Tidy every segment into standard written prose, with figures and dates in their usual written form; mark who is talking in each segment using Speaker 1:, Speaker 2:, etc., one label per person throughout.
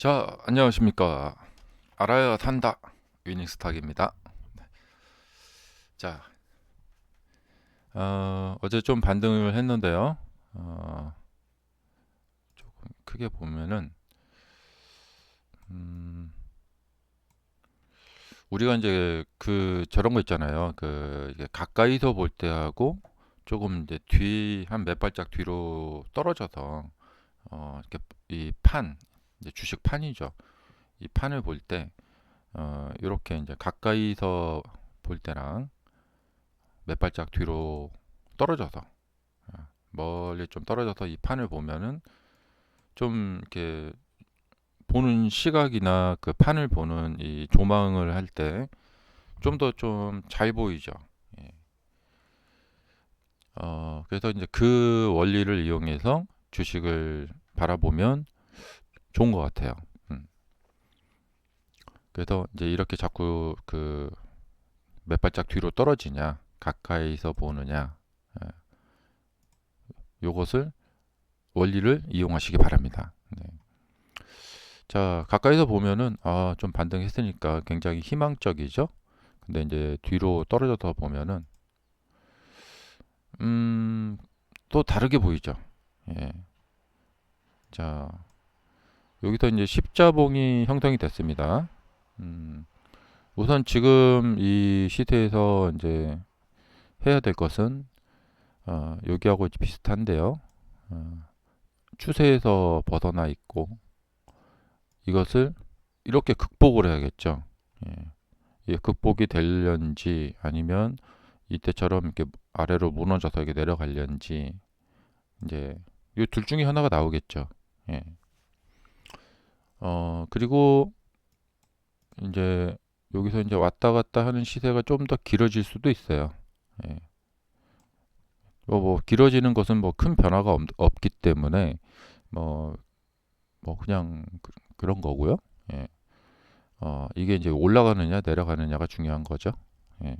Speaker 1: 자, 안녕하십니까. 알아야 산다. 위닝스탁입니다. 자, 어제 좀 반등을 했는데요. 어, 조금 크게 보면은, 음, 우리가 이제 저런 거 있잖아요. 이게 가까이서 볼 때하고 조금 이제 한 몇 발짝 뒤로 떨어져서, 이렇게 이제 주식 판이죠. 이 판을 볼 때, 이렇게 이제 가까이서 볼 때랑 몇 발짝 뒤로 떨어져서 멀리 좀 떨어져서 이 판을 보면은 좀 이렇게 보는 시각이나 그 판을 보는 이 조망을 할 때 좀 더 좀 잘 보이죠. 예. 그래서 이제 그 원리를 이용해서 주식을 바라보면 좋은 것 같아요. 음. 그래서 이제 이렇게 자꾸 몇 발짝 뒤로 떨어지냐, 가까이서 보느냐, 예. 요것을 원리를 이용하시기 바랍니다. 네. 자, 가까이서 보면은 좀 반등했으니까 굉장히 희망적이죠. 근데 이제 뒤로 떨어져서 보면은 음, 또 다르게 보이죠. 예. 자, 여기서 이제 십자봉이 형성이 됐습니다. 음, 우선 지금 이 시세에서 이제 해야 될 것은 여기하고 비슷한데요. 어, 추세에서 벗어나 있고 이것을 이렇게 극복을 해야겠죠. 예. 이게 극복이 되려는지 아니면 이때처럼 이렇게 아래로 무너져서 이렇게 내려가려는지 이제 이 둘 중에 하나가 나오겠죠. 예. 그리고 이제 여기서 이제 왔다 갔다 하는 시세가 좀 더 길어질 수도 있어요. 예. 뭐 길어지는 것은 뭐 큰 변화가 없기 때문에 뭐, 뭐 그냥 런 거고요. 예. 이게 이제 올라가느냐 내려가느냐가 중요한 거죠. 예.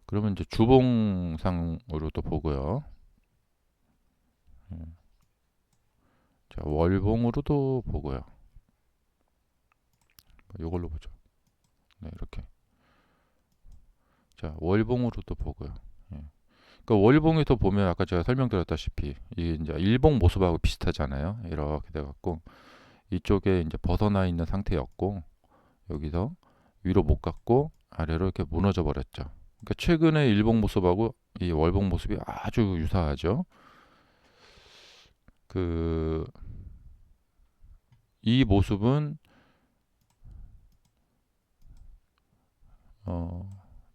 Speaker 1: 그러면 이제 주봉상으로도 보고요. 예. 자, 월봉으로도 보고요. 이걸로 보죠. 네, 이렇게. 자, 월봉으로도 보고요. 예. 그러니까 월봉에서 보면 아까 제가 설명드렸다시피 이게 이제 일봉 모습하고 비슷하잖아요. 이렇게 돼갖고 이쪽에 이제 벗어나 있는 상태였고 여기서 위로 못 갔고 아래로 이렇게 무너져 버렸죠. 그러니까 최근에 일봉 모습하고 이 월봉 모습이 아주 유사하죠. 그 이 모습은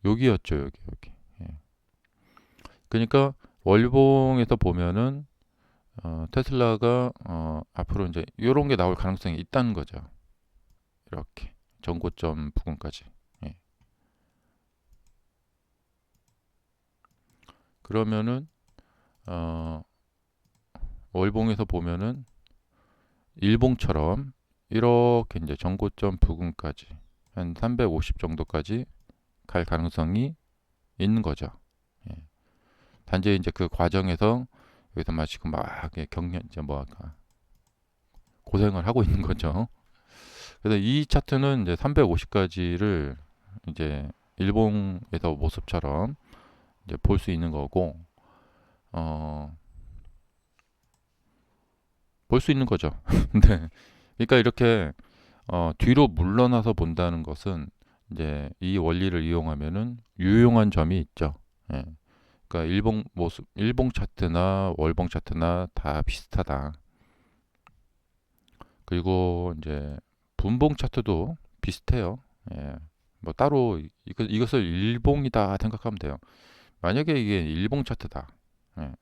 Speaker 1: 여기였죠, 여기. 예. 그러니까 월봉에서 보면은 테슬라가 앞으로 이제 이런 게 나올 가능성이 있다는 거죠. 이렇게 전고점 부근까지. 예. 그러면은 어, 월봉에서 보면은 일봉처럼 이렇게 이제 전고점 부근까지 한 350 정도까지 갈 가능성이 있는 거죠. 예. 단지 이제 그 과정에서 여기서 마시고 막 경련 이제 뭐 할까 고생을 하고 있는 거죠. 그래서 이 차트는 이제 350까지를 이제 일봉에서 모습처럼 이제 볼 수 있는 거고, 볼 수 있는 거죠. 네. 그러니까 이렇게 뒤로 물러나서 본다는 것은 이제 이 원리를 이용하면은 유용한 점이 있죠. 예. 그러니까 일봉 차트나 월봉 차트나 다 비슷하다. 그리고 이제 분봉 차트도 비슷해요. 예. 뭐 따로 이것을 일봉이다 생각하면 돼요. 만약에 이게 일봉 차트다. 예.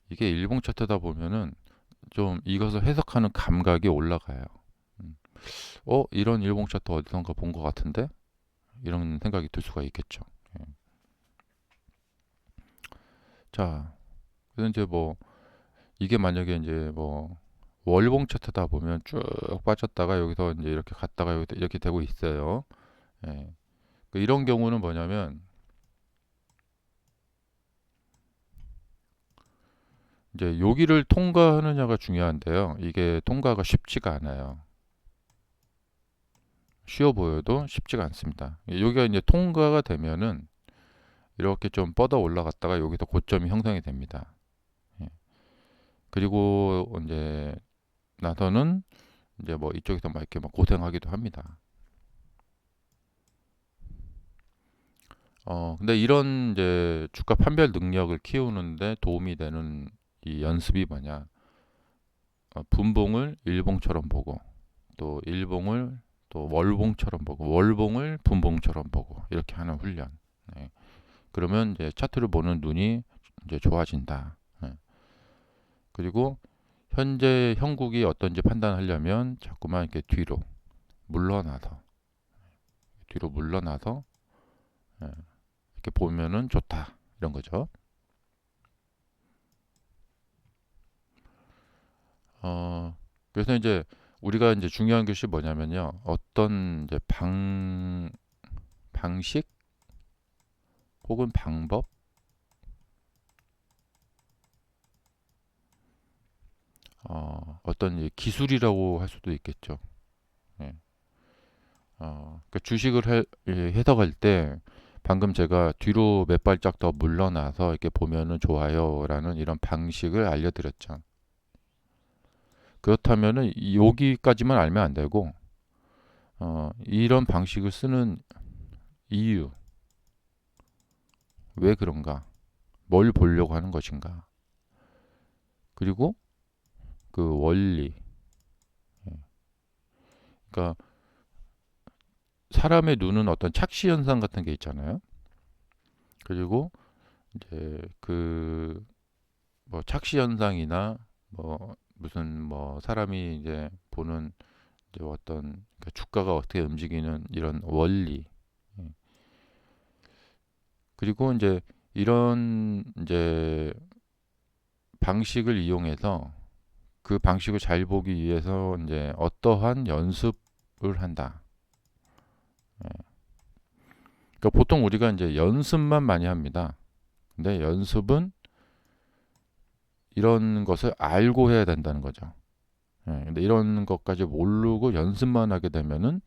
Speaker 1: 이게 일봉 차트다 보면은 좀 이것을 해석하는 감각이 올라가요. 음. 이런 일봉 차트 어디선가 본 것 같은데? 이런 생각이 들 수가 있겠죠. 예. 자, 그래서 이제 뭐 이게 만약에 이제 뭐 월봉 차트다 보면 쭉 빠졌다가 여기서 이제 이렇게 갔다가 이렇게 되고 있어요. 예. 이런 경우는 뭐냐면 이제 여기를 통과하느냐가 중요한데요. 이게 통과가 쉽지가 않아요. 쉬워 보여도 쉽지가 않습니다. 여기가 이제 통과가 되면은 이렇게 좀 뻗어 올라갔다가 여기서 고점이 형성이 됩니다. 예. 그리고 이제 나서는 이제 뭐 이쪽에서 막 이렇게 막 고생하기도 합니다. 근데 이런 이제 주가 판별 능력을 키우는데 도움이 되는 이 연습이 뭐냐? 분봉을 일봉처럼 보고 또 일봉을 또 월봉처럼 보고 월봉을 분봉처럼 보고 이렇게 하는 훈련. 네. 그러면 이제 차트를 보는 눈이 이제 좋아진다. 네. 그리고 현재 형국이 어떤지 판단하려면 자꾸만 이렇게 뒤로 물러나서 예, 이렇게 보면은 좋다 이런 거죠. 그래서 이제 우리가 이제 중요한 것이 뭐냐면요. 어떤 이제 방식 혹은 방법, 어떤 기술이라고 할 수도 있겠죠. 예. 그러니까 주식을 해석할 때 방금 제가 뒤로 몇 발짝 더 물러나서 이렇게 보면은 좋아요라는 이런 방식을 알려드렸죠. 그렇다면은 여기까지만 알면 안 되고 이런 방식을 쓰는 이유, 왜 그런가, 뭘 보려고 하는 것인가, 그리고 그 원리. 예. 그러니까 사람의 눈은 어떤 착시 현상 같은 게 있잖아요. 그리고 이제 그 뭐 착시 현상이나 뭐 무슨 뭐 사람이 이제 보는 이제 어떤 그 주가가 어떻게 움직이는 이런 원리. 예. 그리고 이제 이런 이제 방식을 이용해서 그 방식을 잘 보기 위해서 이제 어떠한 연습을 한다. 예. 그러니까 보통 우리가 이제 연습만 많이 합니다. 근데 연습은 이런 것을 알고 해야 된다는 거죠. 예. 근데 이런 것까지 모르고 연습만 하게 되면은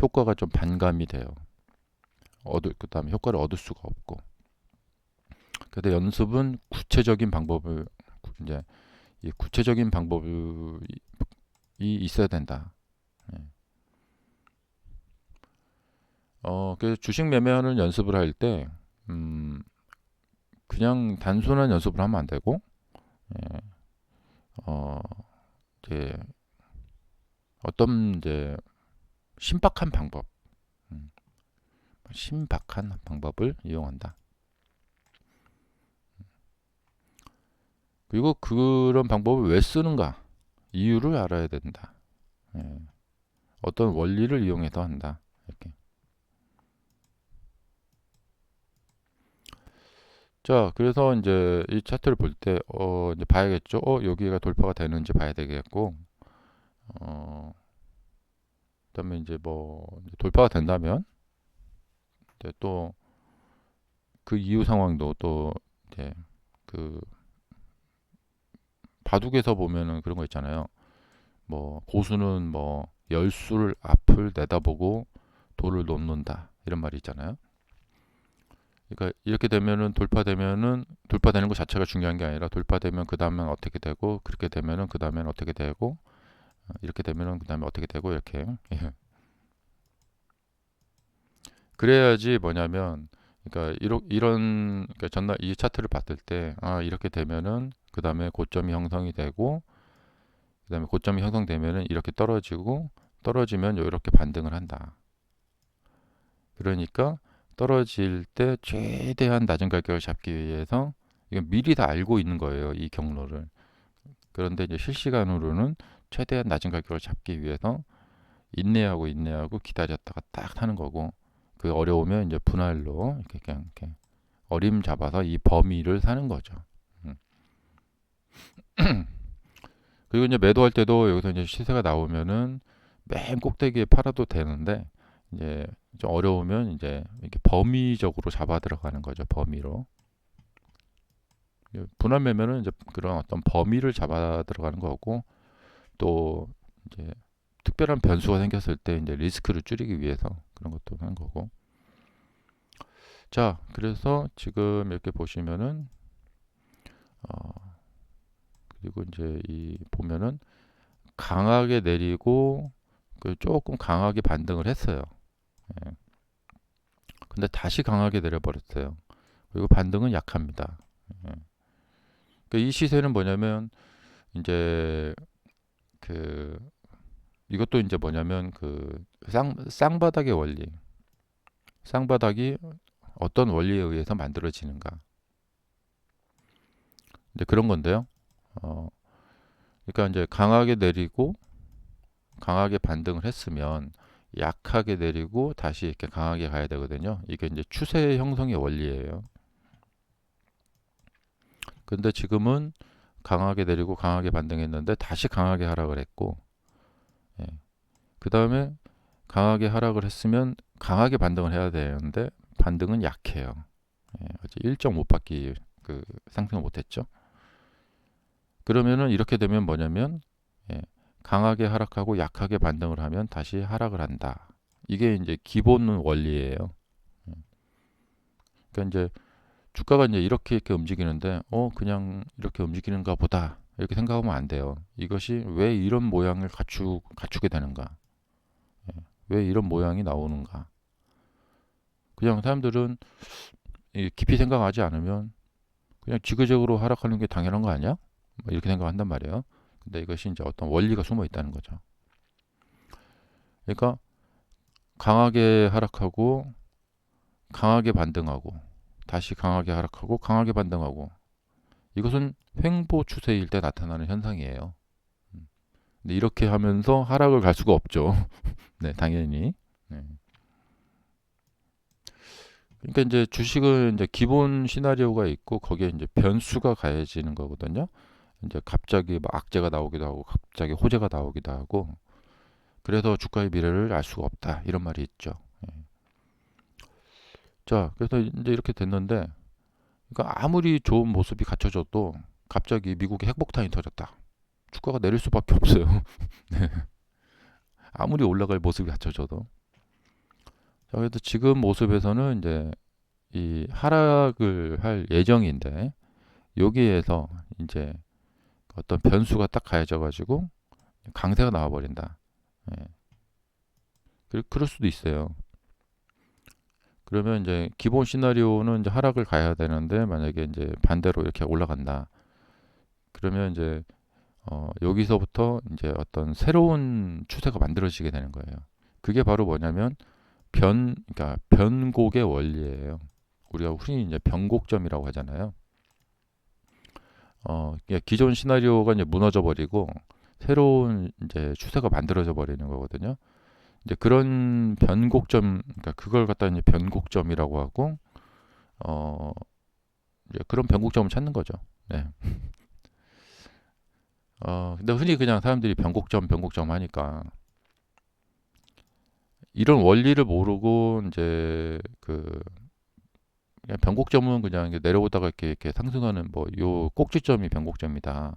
Speaker 1: 효과가 좀 반감이 돼요. 그다음에 효과를 얻을 수가 없고. 그래서 연습은 구체적인 방법을 이제 이 구체적인 방법이 있어야 된다. 예. 그래서 주식 매매하는 연습을 할 때, 그냥 단순한 연습을 하면 안 되고, 예, 어, 이제 어떤 이제 신박한 방법, 음, 신박한 방법을 이용한다. 그리고 그런 방법을 왜 쓰는가, 이유를 알아야 된다. 예, 어떤 원리를 이용해서 한다. 이렇게. 자, 그래서 이제 이 차트를 볼 때, 이제 봐야겠죠. 여기가 돌파가 되는지 봐야 되겠고, 어, 그다음에 이제 뭐 돌파가 된다면 또 그 이후 상황도 또 이제 그 바둑에서 보면은 그런 거 있잖아요. 뭐 고수는 뭐 열수를 앞을 내다보고 돌을 놓는다 이런 말이 있잖아요. 그러니까 이렇게 되면은 돌파되는 것 자체가 중요한 게 아니라 돌파되면 그 다음엔 어떻게 되고 그렇게 되면은 그 다음엔 어떻게 되고 이렇게 되면은 그 다음에 어떻게 되고 이렇게. 예. 그래야지 뭐냐면 그러니까 이런 그러니까 전날 이 차트를 봤을 때 이렇게 되면은 그 다음에 고점이 형성이 되고 그 다음에 고점이 형성되면은 이렇게 떨어지고 떨어지면 이렇게 반등을 한다. 그러니까 떨어질 때 최대한 낮은 가격을 잡기 위해서 이건 미리 다 알고 있는 거예요. 이 경로를. 그런데 이제 실시간으로는 최대한 낮은 가격을 잡기 위해서 인내하고 기다렸다가 딱 하는 거고 그 어려우면 이제 분할로 이렇게 그냥 이렇게 어림 잡아서 이 범위를 사는 거죠. 음. 그리고 이제 매도할 때도 여기서 이제 시세가 나오면은 맨 꼭대기에 팔아도 되는데 이제 좀 어려우면 이제 이렇게 범위적으로 잡아 들어가는 거죠. 범위로. 분할 매매는 이제 그런 어떤 범위를 잡아 들어가는 거고, 또 이제 특별한 변수가 생겼을 때 이제 리스크를 줄이기 위해서 그런 것도 하는 거고. 자, 그래서 지금 이렇게 보시면은 어, 그리고 이제 이 보면은 강하게 내리고 그 조금 강하게 반등을 했어요. 예. 근데 다시 강하게 내려버렸어요. 그리고 반등은 약합니다. 예. 그이 시세는 뭐냐면 이제 그 이것도 이제 뭐냐면 그 쌍바닥의 원리, 쌍바닥이 어떤 원리에 의해서 만들어지는가, 이제 그런 건데요. 어, 그러니까 이제 강하게 내리고 강하게 반등을 했으면 약하게 내리고 다시 이렇게 강하게 가야 되거든요. 이게 이제 추세 형성의 원리예요. 근데 지금은 강하게 내리고 강하게 반등했는데 다시 강하게 하락을 했고, 예. 그 다음에 강하게 하락을 했으면 강하게 반등을 해야 되는데 반등은 약해요. 예. 1.5바퀴 그 상승을 못했죠. 그러면은 이렇게 되면 뭐냐면, 예. 강하게 하락하고 약하게 반등을 하면 다시 하락을 한다. 이게 이제 기본 원리예요. 예. 그러니까 이제 주가가 이제 이렇게 움직이는데 그냥 이렇게 움직이는가 보다 이렇게 생각하면 안 돼요. 이것이 왜 이런 모양을 갖추게 되는가? 예. 왜 이런 모양이 나오는가? 그냥 사람들은 깊이 생각하지 않으면 그냥 지그재그로 하락하는 게 당연한 거 아니야? 뭐 이렇게 생각한단 말이에요. 근데 이것이 이제 어떤 원리가 숨어 있다는 거죠. 그러니까 강하게 하락하고 강하게 반등하고 다시 강하게 하락하고 강하게 반등하고, 이것은 횡보 추세일 때 나타나는 현상이에요. 근데 이렇게 하면서 하락을 갈 수가 없죠. 네, 당연히. 네. 그러니까 이제 주식은 이제 기본 시나리오가 있고 거기에 이제 변수가 가해지는 거거든요. 이제 갑자기 막 악재가 나오기도 하고 갑자기 호재가 나오기도 하고, 그래서 주가의 미래를 알 수가 없다 이런 말이 있죠. 예. 자, 그래서 이제 이렇게 됐는데, 그러니까 아무리 좋은 모습이 갖춰져도 갑자기 미국에 핵폭탄이 터졌다. 주가가 내릴 수밖에 없어요. 네. 아무리 올라갈 모습이 갖춰져도. 자, 그래도 지금 모습에서는 이제 이 하락을 할 예정인데 여기에서 이제 어떤 변수가 딱 가해져 가지고 강세가 나와 버린다. 예. 그럴 수도 있어요. 그러면 이제 기본 시나리오는 이제 하락을 가야 되는데 만약에 이제 반대로 이렇게 올라간다. 그러면 이제 여기서부터 이제 어떤 새로운 추세가 만들어지게 되는 거예요. 그게 바로 뭐냐면 그러니까 변곡의 원리예요. 우리가 흔히 이제 변곡점이라고 하잖아요. 기존 시나리오가 이제 무너져 버리고 새로운 이제 추세가 만들어져 버리는 거거든요. 이제 그런 변곡점, 그러니까 그걸 갖다 이제 변곡점이라고 하고, 어, 이제 그런 변곡점을 찾는 거죠. 네. 근데 흔히 그냥 사람들이 변곡점 하니까 이런 원리를 모르고 이제 그냥 변곡점은 그냥 내려오다가 이렇게 상승하는 뭐 요 꼭지점이 변곡점이다.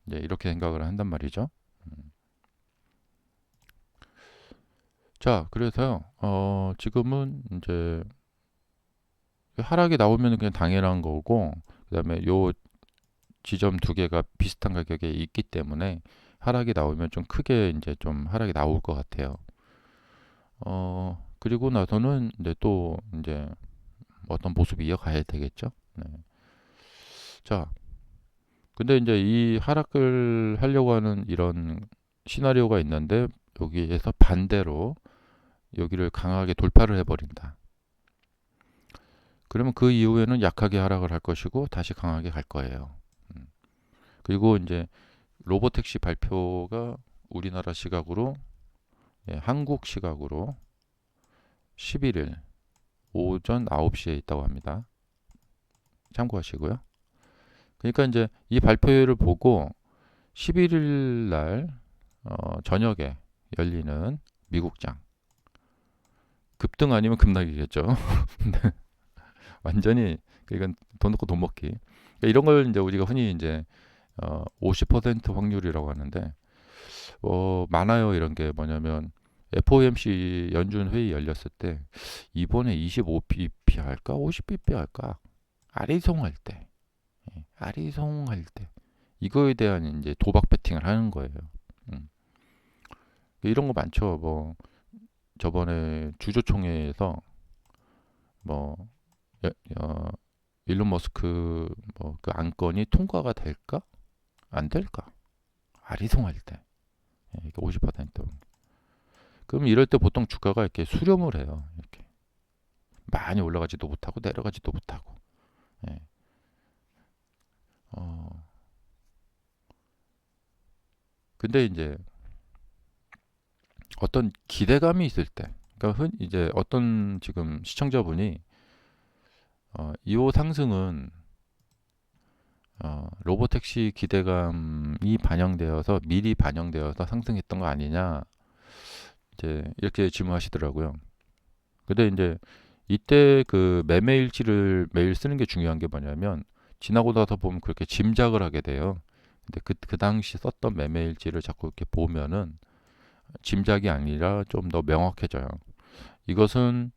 Speaker 1: 이제 이렇게 생각을 한단 말이죠. 음. 자, 그래서요. 지금은 이제 하락이 나오면 그냥 당연한 거고, 그다음에 요 지점 두 개가 비슷한 가격에 있기 때문에 하락이 나오면 좀 크게 이제 좀 하락이 나올 것 같아요. 그리고 나서는 이제 또 이제 어떤 모습이 이어가야 되겠죠. 네. 자, 근데 이제 이 하락을 하려고 하는 이런 시나리오가 있는데 여기에서 반대로 여기를 강하게 돌파를 해버린다. 그러면 그 이후에는 약하게 하락을 할 것이고 다시 강하게 갈 거예요. 음. 그리고 이제 로보택시 발표가 우리나라 시각으로, 예, 한국 시각으로 11일 오전 9시에 있다고 합니다. 참고하시고요. 그러니까 이제 이 발표회를 보고 11일 날 저녁에 열리는 미국장 급등 아니면 급락이겠죠. 완전히 이건 돈 넣고 돈 먹기. 이런 걸 이제 우리가 흔히 이제 50% 확률이라고 하는데 많아요. 이런 게 뭐냐면 FOMC 연준 회의 열렸을 때 이번에 25bp 할까 50bp 할까 아리송할 때 아리송할 때 이거에 대한 이제 도박 배팅을 하는 거예요. 음. 이런 거 많죠. 뭐 저번에 주주총회에서 뭐 여- 어, 일론 머스크 뭐 그 안건이 통과가 될까 안 될까 아리송할 때 50%. 그럼 이럴 때 보통 주가가 이렇게 수렴을 해요. 이렇게 많이 올라가지도 못하고 내려가지도 못하고. 예. 어, 근데 이제 어떤 기대감이 있을 때, 그러니까 이제 어떤 지금 시청자분이 이호 상승은 로보택시 기대감이 반영되어서 미리 반영되어서 상승했던 거 아니냐 이제 이렇게 질문하시더라고요. 근데 이제 이때 그 매매일지를 매일 쓰는 게 중요한 게 뭐냐면 지나고 나서 보면 그렇게 짐작을 하게 돼요. 근데 그 당시 썼던 매매일지를 자꾸 이렇게 보면은 짐작이 아니라 좀 더 명확해져요. 이것은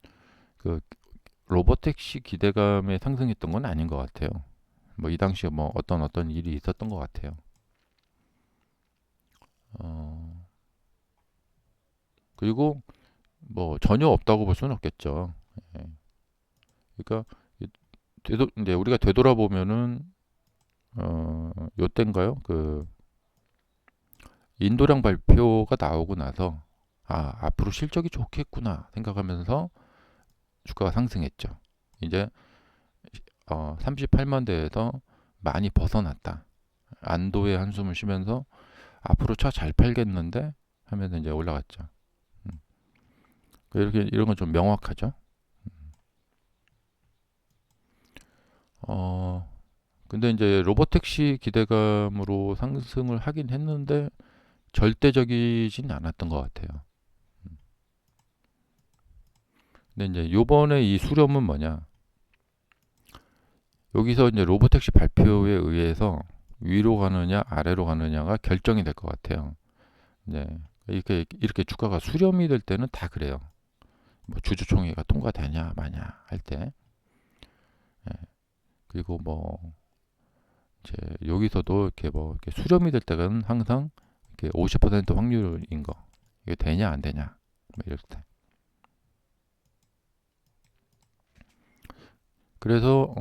Speaker 1: 그 로보택시 기대감에 상승했던 건 아닌 것 같아요. 뭐 이 당시에 뭐 어떤 일이 있었던 것 같아요. 어, 그리고 뭐 전혀 없다고 볼 수는 없겠죠. 예. 그러니까 이제 우리가 되돌아보면은 요때인가요? 그 인도량 발표가 나오고 나서 앞으로 실적이 좋겠구나 생각하면서 주가가 상승했죠. 이제 38만 대에서 많이 벗어났다. 안도의 한숨을 쉬면서 앞으로 차 잘 팔겠는데 하면서 이제 올라갔죠. 음. 이렇게 이런 건 좀 명확하죠. 어, 근데 이제 로보택시 기대감으로 상승을 하긴 했는데 절대적이진 않았던 것 같아요. 근데 이제 요번에 이 수렴은 뭐냐? 여기서 이제 로보택시 발표에 의해서 위로 가느냐 아래로 가느냐가 결정이 될 것 같아요. 이제 이렇게 주가가 수렴이 될 때는 다 그래요. 뭐 주주총회가 통과되냐 마냐 할 때, 예. 그리고 뭐 이제 여기서도 이렇게 뭐 이렇게 수렴이 될 때는 항상 이렇게 50% 확률인 거 이게 되냐 안 되냐 뭐 이럴 때. 그래서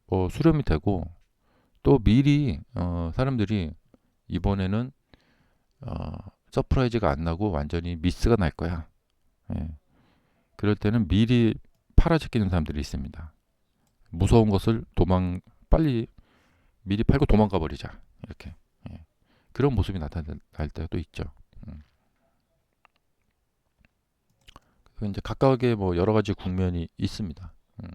Speaker 1: 뭐 수렴이 되고 또 미리 사람들이 이번에는 어, 서프라이즈가 안 나고 완전히 미스가 날 거야. 예. 그럴 때는 미리 팔아제끼는 사람들이 있습니다. 무서운 것을 빨리 미리 팔고 도망가 버리자. 이렇게. 예. 그런 모습이 나타날 때도 있죠. 음. 이제 각각의 뭐 여러 가지 국면이 있습니다. 음.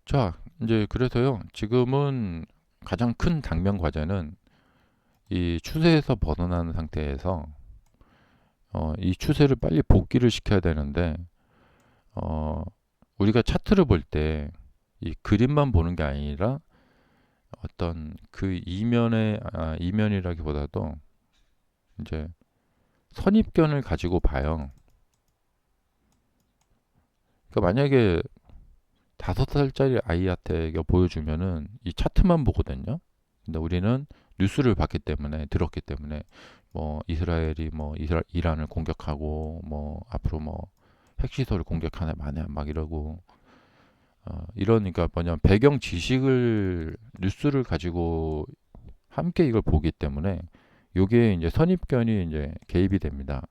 Speaker 1: 자, 이제 그래서요. 지금은 가장 큰 당면 과제는 이 추세에서 벗어나는 상태에서 이 추세를 빨리 복귀를 시켜야 되는데 어, 우리가 차트를 볼 때 이 그림만 보는 게 아니라 어떤 그 이면이라기보다도 이제 선입견을 가지고 봐요. 그러니까 만약에 5살짜리 아이한테 이거 보여주면은 이 차트만 보거든요. 근데 우리는 뉴스를 봤기 때문에 들었기 때문에 뭐 이스라엘이 뭐 이란을 공격하고 뭐 앞으로 뭐 핵시설을 공격하네 마네 막 이러고 이러니까 뭐냐면 배경 지식을 뉴스를 가지고 함께 이걸 보기 때문에 요게 이제 선입견이 이제 개입이 됩니다.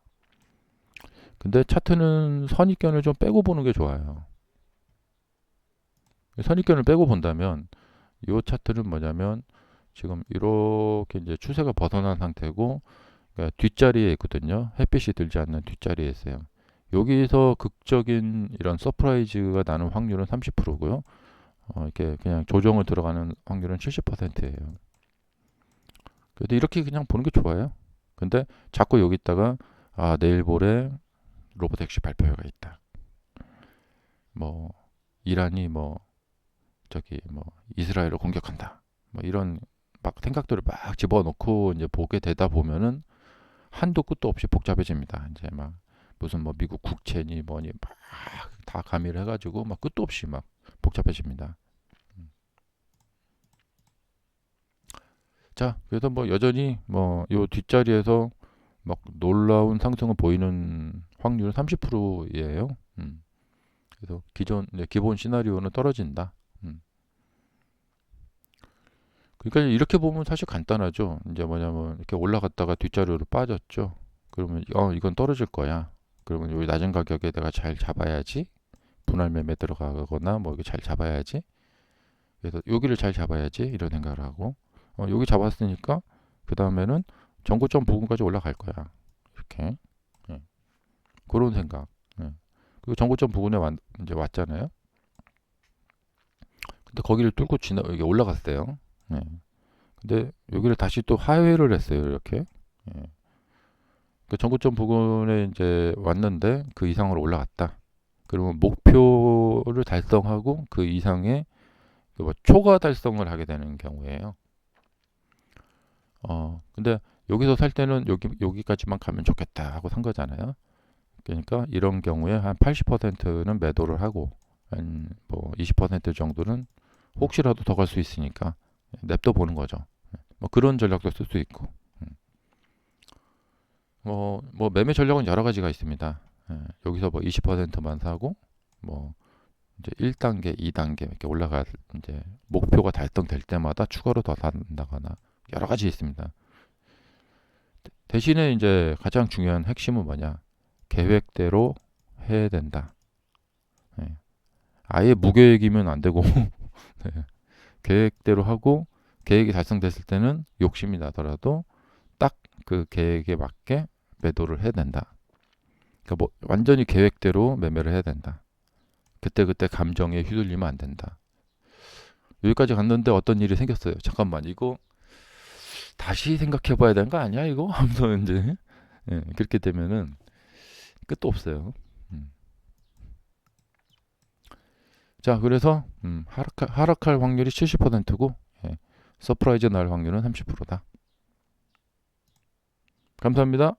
Speaker 1: 근데 차트는 선입견을 좀 빼고 보는 게 좋아요. 선입견을 빼고 본다면 요 차트는 뭐냐면 지금 이렇게 이제 추세가 벗어난 상태고 그러니까 뒷자리에 있거든요. 햇빛이 들지 않는 뒷자리에 있어요. 여기서 극적인 이런 서프라이즈가 나는 확률은 30%고요. 이렇게 그냥 조정을 들어가는 확률은 70%예요. 그래도 이렇게 그냥 보는 게 좋아요. 근데 자꾸 여기다가 내일 모레 로보택시 발표회가 있다. 뭐 이란이 뭐 저기 뭐 이스라엘을 공격한다. 뭐 이런 막 생각들을 막 집어넣고 이제 보게 되다 보면은 한도 끝도 없이 복잡해집니다. 이제 막 무슨 뭐 미국 국채니 뭐니 막 다 가미를 해가지고 막 끝도 없이 막 복잡해집니다. 자, 그래서 뭐 여전히 뭐 요 뒷자리에서 막 놀라운 상승을 보이는 확률은 30%예요. 그래서 기존 기본 시나리오는 떨어진다. 그러니까 이렇게 보면 사실 간단하죠. 이제 뭐냐면 이렇게 올라갔다가 뒷자리로 빠졌죠. 그러면 이건 떨어질 거야. 그러면 여기 낮은 가격에 내가 잘 잡아야지. 분할 매매 들어가거나 뭐 이게 잘 잡아야지. 그래서 여기를 잘 잡아야지 이런 생각을 하고 여기 잡았으니까 그 다음에는 전고점 부근까지 올라갈 거야. 이렇게 예. 그런 생각. 예. 그리고 전고점 부근에 이제 왔잖아요. 근데 거기를 뚫고 여기 올라갔어요. 예. 근데 여기를 다시 또 하회를 했어요. 이렇게. 예. 그 전고점 부근에 이제 왔는데 그 이상으로 올라갔다. 그러면 목표를 달성하고 그 이상의 그뭐 초과 달성을 하게 되는 경우예요. 근데 여기서 살 때는 여기까지만 가면 좋겠다 하고 산 거잖아요. 그러니까 이런 경우에 한 80%는 매도를 하고 한 뭐 20% 정도는 혹시라도 더 갈 수 있으니까 냅둬 보는 거죠. 뭐 그런 전략도 쓸 수 있고. 뭐 매매 전략은 여러 가지가 있습니다. 여기서 뭐 20%만 사고 뭐 이제 1단계, 2단계 이렇게 올라가 이제 목표가 달성될 때마다 추가로 더 산다거나 여러 가지 있습니다. 대신에 이제 가장 중요한 핵심은 뭐냐? 계획대로 해야 된다. 예. 아예 무계획이면 안 되고 네. 계획대로 하고 계획이 달성됐을 때는 욕심이 나더라도 딱 그 계획에 맞게 매도를 해야 된다. 그러니까 뭐 완전히 계획대로 매매를 해야 된다. 그때그때 감정에 휘둘리면 안 된다. 여기까지 갔는데 어떤 일이 생겼어요. 잠깐만 이거 다시 생각해 봐야 되는 거 아니야 이거? 하면서 이제 그렇게 되면은 끝도 없어요. 음. 자, 그래서 하락할 확률이 70%고 서프라이즈 날 확률은 30%다. 감사합니다.